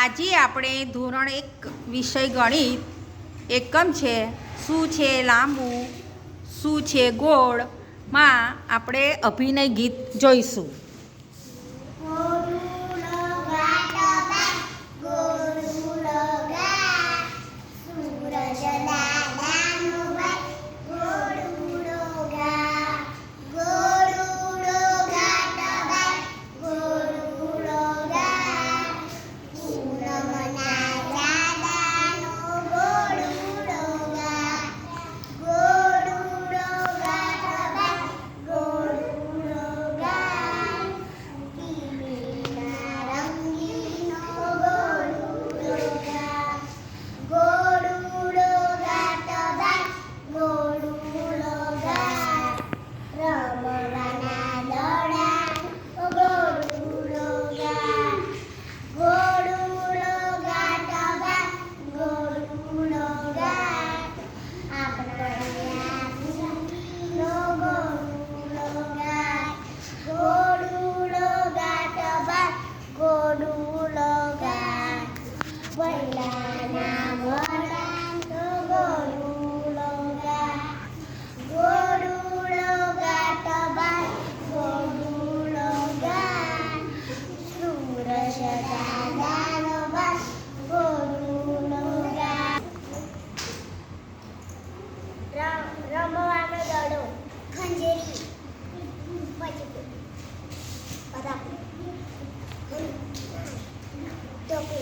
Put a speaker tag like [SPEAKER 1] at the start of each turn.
[SPEAKER 1] આજે આપણે ધોરણ 1 વિષય ગણિત એકમ છે શું છે લાંબુ શું છે ગોળમાં આપણે અભિનય ગીત જોઈશું.
[SPEAKER 2] રમવાનો દડો ખંજરી પછી